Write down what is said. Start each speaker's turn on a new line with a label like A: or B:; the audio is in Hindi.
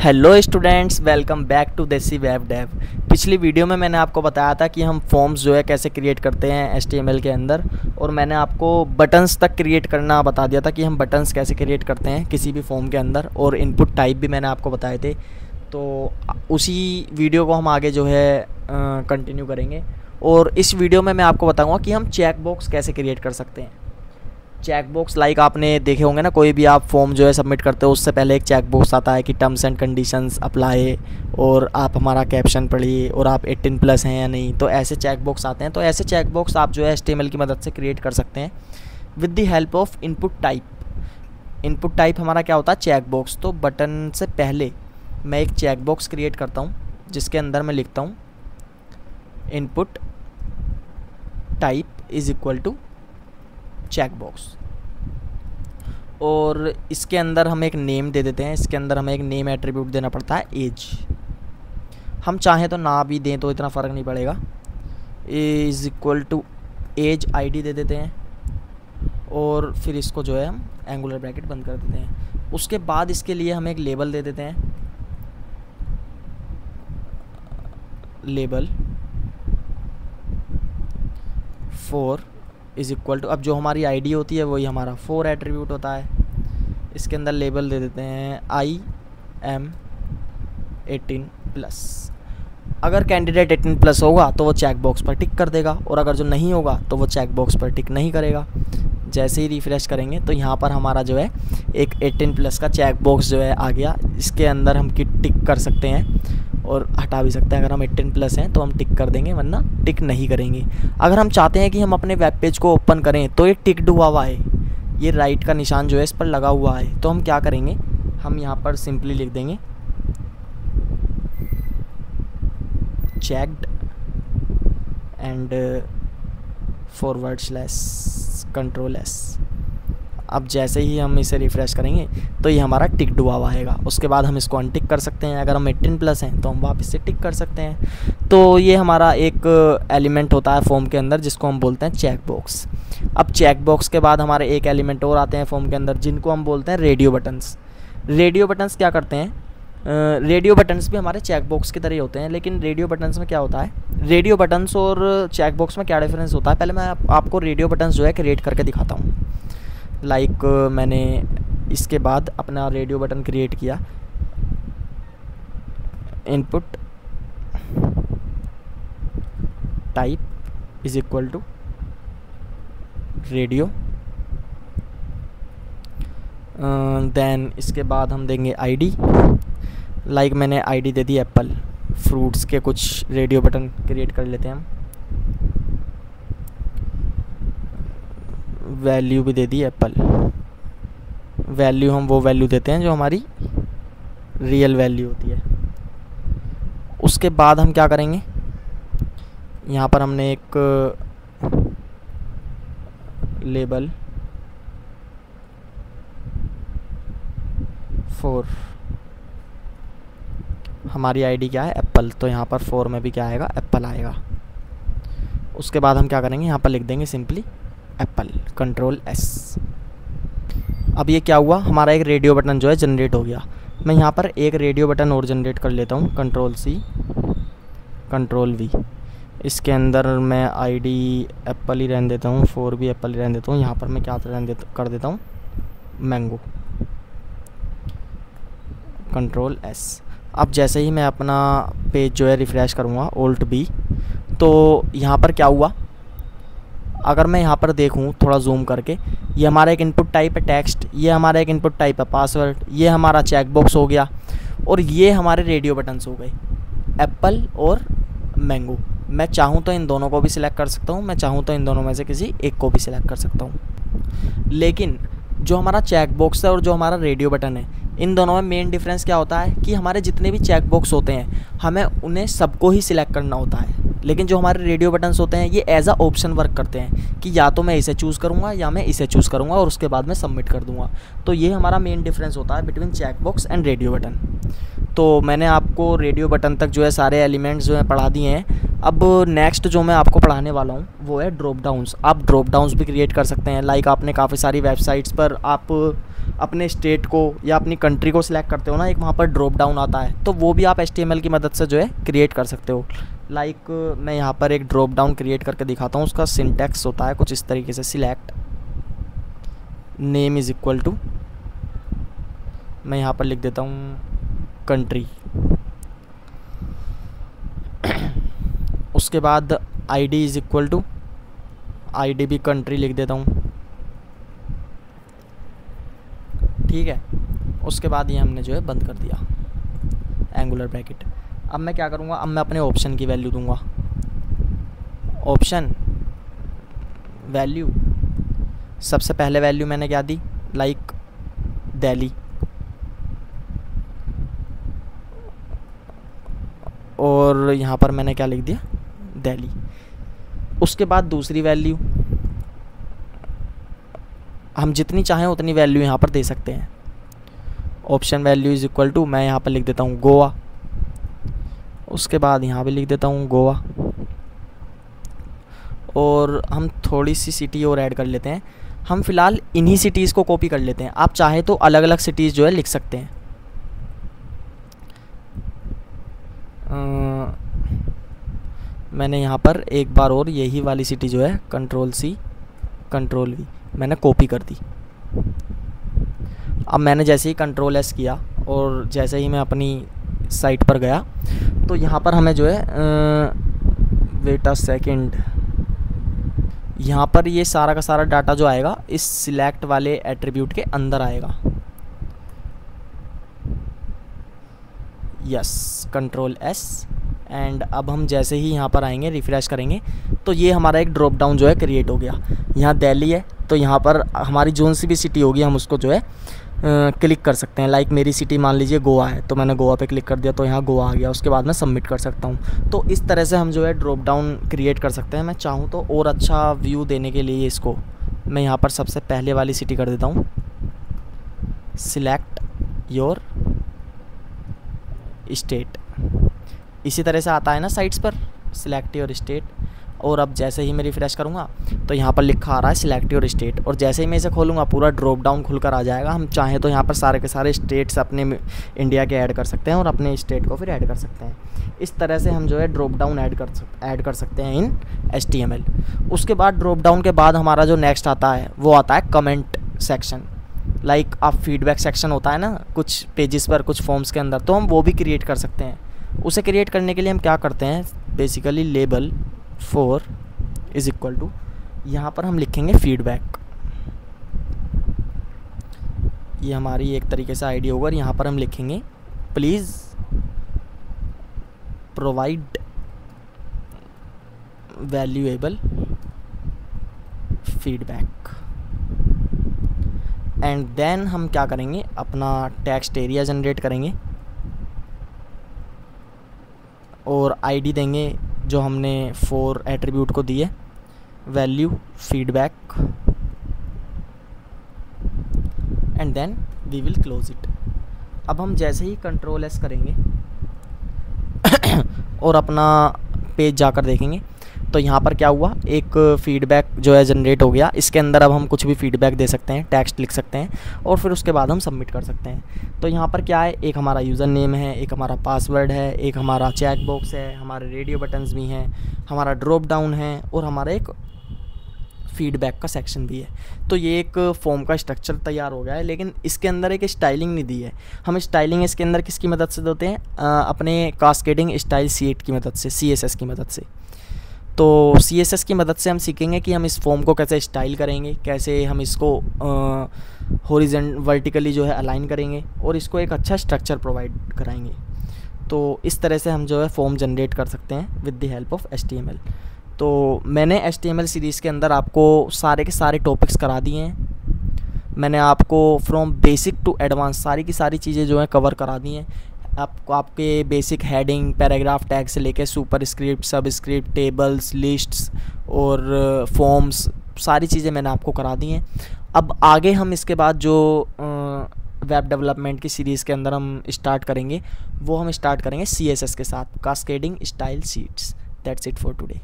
A: Hello students, welcome back to Desi web dev. पिछली वीडियो में मैंने आपको बताया था कि हम फॉर्म्स जो है कैसे क्रिएट करते हैं HTML के अंदर, और मैंने आपको बटन्स तक क्रिएट करना बता दिया था कि हम बटन्स कैसे क्रिएट करते हैं किसी भी फॉर्म के अंदर, और इनपुट टाइप भी मैंने आपको बताए थे। तो उसी वीडियो को हम आगे जो है कंटिन्यू करेंगे, और इस वीडियो में मैं आपको बताऊँगा कि हम चेक बॉक्स कैसे क्रिएट कर सकते हैं। चेक बॉक्स लाइक आपने देखे होंगे ना, कोई भी आप फॉर्म जो है सबमिट करते हो उससे पहले एक चेक बॉक्स आता है कि टर्म्स एंड कंडीशंस अप्लाई, और आप हमारा कैप्शन पढ़िए और आप 18+ हैं या नहीं। तो ऐसे चेक बॉक्स आते हैं। तो ऐसे चेक बॉक्स आप जो है HTML की मदद से क्रिएट कर सकते हैं with the help of input type. Input type हमारा क्या होता है? Check box. तो बटन से पहले मैं एक चेक बॉक्स क्रिएट करता हूँ जिसके अंदर मैं लिखता हूँ input type is equal to check box, और इसके अंदर हम एक नेम दे देते हैं। इसके अंदर हमें एक नेम एट्रीब्यूट देना पड़ता है एज। हम चाहें तो ना भी दें तो इतना फ़र्क नहीं पड़ेगा। Is equal to as ID दे देते हैं, और फिर इसको जो है हम एंगुलर ब्रैकेट बंद कर देते हैं। उसके बाद इसके लिए हम एक लेबल दे देते हैं, label for is equal to, अब जो हमारी ID होती है वही हमारा फॉर एट्रीब्यूट होता है। इसके अंदर लेबल दे देते हैं I am 18+। अगर कैंडिडेट 18+ होगा तो वो चेक बॉक्स पर टिक कर देगा, और अगर जो नहीं होगा तो वो चेक बॉक्स पर टिक नहीं करेगा। जैसे ही रिफ़्रेश करेंगे तो यहाँ पर हमारा जो है एक 18+ का चेक बॉक्स जो है आ गया। इसके अंदर हम टिक कर सकते हैं और हटा भी सकते हैं। अगर हम 18+ हैं तो हम टिक कर देंगे, वरना टिक नहीं करेंगे। अगर हम चाहते हैं कि हम अपने वेब पेज को ओपन करें तो ये टिक्ड हुआ हुआ है, ये राइट का निशान जो है इस पर लगा हुआ है, तो हम क्या करेंगे, हम यहाँ पर सिंपली लिख देंगे चेक्ड एंड /Ctrl+S। अब जैसे ही हम इसे रिफ़्रेश करेंगे तो ये हमारा टिक्ड हुआ आएगा। उसके बाद हम इसको अनटिक कर सकते हैं। अगर हम 18+ हैं तो हम वापस से टिक कर सकते हैं। तो ये हमारा एक एलिमेंट होता है फॉर्म के अंदर जिसको हम बोलते हैं चेक बॉक्स। अब चेक बॉक्स के बाद हमारे एक एलिमेंट और आते हैं फॉर्म के अंदर जिनको हम बोलते हैं रेडियो बटन्स। रेडियो बटन्स क्या करते हैं? रेडियो बटन्स भी हमारे चेक बॉक्स की तरह ही होते हैं, लेकिन रेडियो बटन्स में क्या होता है, रेडियो बटन्स और चेक बॉक्स में क्या डिफरेंस होता है, पहले मैं आपको रेडियो बटन्स जो है क्रिएट करके दिखाता हूँ। लाइक मैंने इसके बाद अपना रेडियो बटन क्रिएट किया, input type is equal to radio, then इसके बाद हम देंगे ID। लाइक मैंने ID दे दी एप्पल। फ्रूट्स के कुछ रेडियो बटन क्रिएट कर लेते हैं हम। वैल्यू भी दे दी एप्पल। वैल्यू हम वो वैल्यू देते हैं जो हमारी रियल वैल्यू होती है। उसके बाद हम क्या करेंगे, यहाँ पर हमने एक लेबल फॉर, हमारी ID क्या है एप्पल, तो यहाँ पर फॉर में भी क्या आएगा, एप्पल आएगा। उसके बाद हम क्या करेंगे, यहाँ पर लिख देंगे सिंपली एप्पल, Ctrl+S। अब ये क्या हुआ, हमारा एक रेडियो बटन जो है जनरेट हो गया। मैं यहाँ पर एक रेडियो बटन और जनरेट कर लेता हूँ, Ctrl+C Ctrl+V। इसके अंदर मैं ID एप्पल ही रहने देता हूँ, फॉर भी एप्पल ही रहने देता हूँ। यहाँ पर मैं क्या कर देता हूँ, मैंगो, Ctrl+S। अब जैसे ही मैं अपना पेज जो है रिफ़्रेश करूँगा Alt+B, तो यहाँ पर क्या हुआ, अगर मैं यहाँ पर देखूँ थोड़ा जूम करके, ये हमारा एक इनपुट टाइप है टेक्स्ट, ये हमारा एक इनपुट टाइप है पासवर्ड, ये हमारा चेक बॉक्स हो गया, और ये हमारे रेडियो बटन्स हो गए एप्पल और मैंगो। मैं चाहूँ तो इन दोनों को भी सिलेक्ट कर सकता हूँ, मैं चाहूँ तो इन दोनों में से किसी एक को भी सिलेक्ट कर सकता हूँ। लेकिन जो हमारा चेक बॉक्स है और जो हमारा रेडियो बटन है, इन दोनों में मेन डिफरेंस क्या होता है कि हमारे जितने भी चेक बॉक्स होते हैं हमें उन्हें सबको ही सिलेक्ट करना होता है, लेकिन जो हमारे रेडियो बटन्स होते हैं ये एज अ ऑप्शन वर्क करते हैं कि या तो मैं इसे चूज़ करूँगा या मैं इसे चूज़ करूँगा, और उसके बाद मैं सबमिट कर दूँगा। तो ये हमारा मेन डिफरेंस होता है between check box and radio button. तो मैंने आपको रेडियो बटन तक जो है सारे एलिमेंट्स जो हैं पढ़ा दिए हैं। अब नेक्स्ट जो मैं आपको पढ़ाने वाला हूँ वो है ड्रॉप डाउन्स। आप ड्रॉप डाउन्स भी क्रिएट कर सकते हैं। लाइक आपने काफ़ी सारी वेबसाइट्स पर आप अपने स्टेट को या अपनी कंट्री को सिलेक्ट करते हो ना, एक वहाँ पर ड्रॉप डाउन आता है, तो वो भी आप HTML की मदद से जो है क्रिएट कर सकते हो। लाइक मैं यहाँ पर एक ड्रॉप डाउन क्रिएट करके दिखाता हूँ। उसका सिंटैक्स होता है कुछ इस तरीके से, select name is equal to, मैं यहाँ पर लिख देता हूँ कंट्री, उसके बाद ID is equal to, ID भी कंट्री लिख देता हूँ, ठीक है। उसके बाद ये हमने जो है बंद कर दिया एंगुलर ब्रैकेट। अब मैं क्या करूँगा, अब मैं अपने ऑप्शन की वैल्यू दूंगा। ऑप्शन वैल्यू, सबसे पहले वैल्यू मैंने क्या दी, लाइक दिल्ली, और यहाँ पर मैंने क्या लिख दिया, दिल्ली। उसके बाद दूसरी वैल्यू, हम जितनी चाहें उतनी वैल्यू यहाँ पर दे सकते हैं। Option value is equal to, मैं यहाँ पर लिख देता हूँ गोवा, उसके बाद यहाँ पे लिख देता हूँ गोवा, और हम थोड़ी सी सिटी और ऐड कर लेते हैं। हम फ़िलहाल इन्हीं सिटीज़ को कॉपी कर लेते हैं, आप चाहे तो अलग अलग सिटीज़ जो है लिख सकते हैं। मैंने यहाँ पर एक बार और यही वाली सिटी जो है Ctrl+C Ctrl+V मैंने कॉपी कर दी। अब मैंने जैसे ही Ctrl+S किया और जैसे ही मैं अपनी साइट पर गया, तो यहाँ पर हमें जो है वेट अ सेकेंड, यहाँ पर ये सारा का सारा डाटा जो आएगा इस सिलेक्ट वाले एट्रीब्यूट के अंदर आएगा। यस, Ctrl+S, एंड अब हम जैसे ही यहाँ पर आएंगे, रिफ़्रेश करेंगे, तो ये हमारा एक ड्रॉप डाउन जो है क्रिएट हो गया। यहाँ दिल्ली है, तो यहाँ पर हमारी जोन सी भी सिटी होगी हम उसको जो है क्लिक कर सकते हैं। लाइक मेरी सिटी मान लीजिए गोवा है, तो मैंने गोवा पे क्लिक कर दिया, तो यहाँ गोवा आ गया। उसके बाद मैं सबमिट कर सकता हूँ। तो इस तरह से हम जो है ड्रॉप डाउन क्रिएट कर सकते हैं। मैं चाहूँ तो और अच्छा व्यू देने के लिए इसको मैं यहाँ पर सबसे पहले वाली सिटी कर देता हूँ, सिलेक्ट योर स्टेट। इसी तरह से आता है ना साइट्स पर, सिलेक्ट योर स्टेट। और अब जैसे ही मैं रिफ़्रेश करूँगा तो यहाँ पर लिखा आ रहा है सिलेक्ट योर स्टेट, और जैसे ही मैं इसे खोलूँगा पूरा ड्रॉप डाउन खुलकर आ जाएगा। हम चाहें तो यहाँ पर सारे के सारे स्टेट्स अपने इंडिया के ऐड कर सकते हैं और अपने स्टेट को फिर ऐड कर सकते हैं। इस तरह से हम जो है ड्रॉप डाउन ऐड कर सकते हैं इन HTML। उसके बाद ड्रॉप डाउन के बाद हमारा जो नेक्स्ट आता है वो आता है कमेंट सेक्शन। लाइक आप फीडबैक सेक्शन होता है ना कुछ पेजेस पर, कुछ फॉर्म्स के अंदर, तो हम वो भी क्रिएट कर सकते हैं। उसे क्रिएट करने के लिए हम क्या करते हैं, basically label 4 is equal to, यहाँ पर हम लिखेंगे फीडबैक। ये हमारी एक तरीके से आईडी होगा, और यहाँ पर हम लिखेंगे please provide valuable feedback. And then हम क्या करेंगे, अपना टेक्स्ट एरिया जनरेट करेंगे और आईडी देंगे जो हमने 4 एट्रीब्यूट को दिए, value feedback, and then we will close it. अब हम जैसे ही Ctrl+S करेंगे और अपना पेज जाकर देखेंगे, तो यहाँ पर क्या हुआ, एक फ़ीडबैक जो है जनरेट हो गया। इसके अंदर अब हम कुछ भी फ़ीडबैक दे सकते हैं, टेक्स्ट लिख सकते हैं, और फिर उसके बाद हम सबमिट कर सकते हैं। तो यहाँ पर क्या है, एक हमारा यूज़र नेम है, एक हमारा पासवर्ड है, एक हमारा चेक बॉक्स है, हमारे रेडियो बटन्स भी हैं, हमारा ड्रॉप डाउन है, और हमारा एक फ़ीडबैक का सेक्शन भी है। तो ये एक फॉर्म का स्ट्रक्चर तैयार हो गया है, लेकिन इसके अंदर एक स्टाइलिंग नहीं दी है। हम स्टाइलिंग इसके अंदर किसकी मदद से देते हैं, अपने कास्केडिंग स्टाइल शीट की मदद से, CSS की मदद से। तो CSS की मदद से हम सीखेंगे कि हम इस फॉर्म को कैसे स्टाइल करेंगे, कैसे हम इसको वर्टिकली जो है अलाइन करेंगे, और इसको एक अच्छा स्ट्रक्चर प्रोवाइड कराएंगे। तो इस तरह से हम जो है फॉर्म जनरेट कर सकते हैं with the help of HTML। तो मैंने HTML सीरीज़ के अंदर आपको सारे के सारे टॉपिक्स करा दिए हैं। मैंने आपको फ्रॉम बेसिक टू एडवांस सारी की सारी चीज़ें जो हैं कवर करा दी हैं। आपको आपके बेसिक हेडिंग, पैराग्राफ टैग से लेके सुपर स्क्रिप्ट, सब स्क्रिप्ट, टेबल्स, लिस्ट्स और फॉर्म्स, सारी चीज़ें मैंने आपको करा दी हैं। अब आगे हम इसके बाद जो वेब डेवलपमेंट की सीरीज़ के अंदर हम स्टार्ट करेंगे, वो हम स्टार्ट करेंगे CSS के साथ, cascading style sheets. That's it for today.